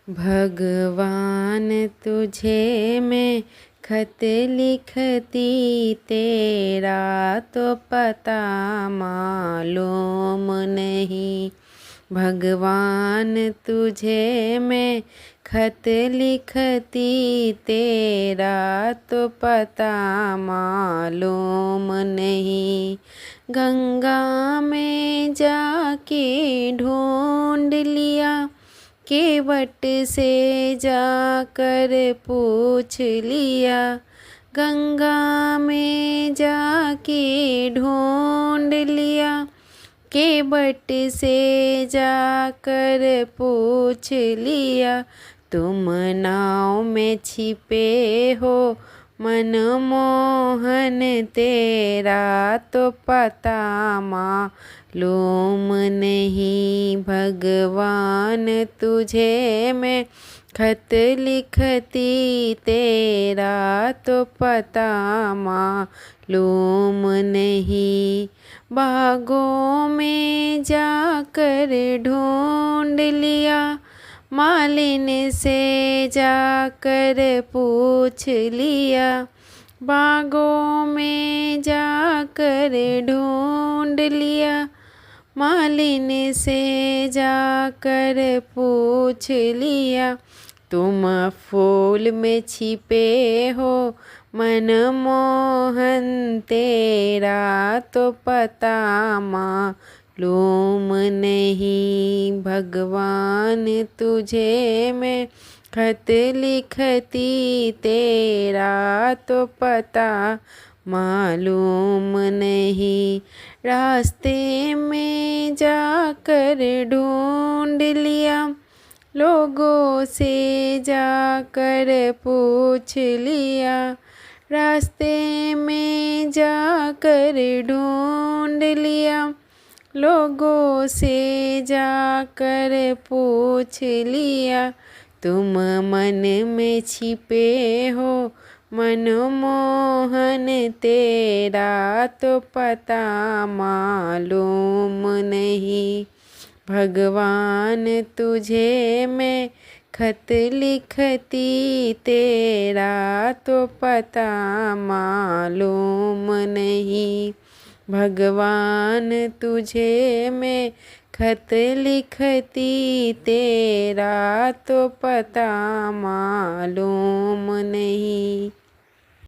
भगवान तुझे मैं खत लिखती, तेरा तो पता मालूम नहीं। भगवान तुझे मैं खत लिखती, तेरा तो पता मालूम नहीं। गंगा में जाके ढूंढ लिया, केवट से जाकर पूछ लिया। गंगा में जाके ढूंढ लिया, केवट से जाकर पूछ लिया। तुम नाव में छिपे हो मनमोहन, तेरा तो पता मालूम नहीं। भगवान तुझे मैं खत लिखती, तेरा तो पता मालूम नहीं। बागों में जाकर ढूंढ लिया, मालिन से जाकर पूछ लिया। बागों में जाकर ढूंढ लिया, मालिन से जाकर पूछ लिया। तुम फूल में छिपे हो मनमोहन, तेरा तो पता मालूम नहीं। भगवान तुझे मैं खत लिखती, तेरा तो पता मालूम नहीं। रास्ते में जाकर ढूंढ लिया, लोगों से जाकर पूछ लिया। रास्ते में जाकर ढूंढ लिया, लोगों से जाकर पूछ लिया। तुम मन में छिपे हो मनमोहन, तेरा तो पता मालूम नहीं। भगवान तुझे मैं खत लिखती, तेरा तो पता मालूम नहीं। भगवान तुझे मैं खत लिखती, तेरा तो पता मालूम नहीं।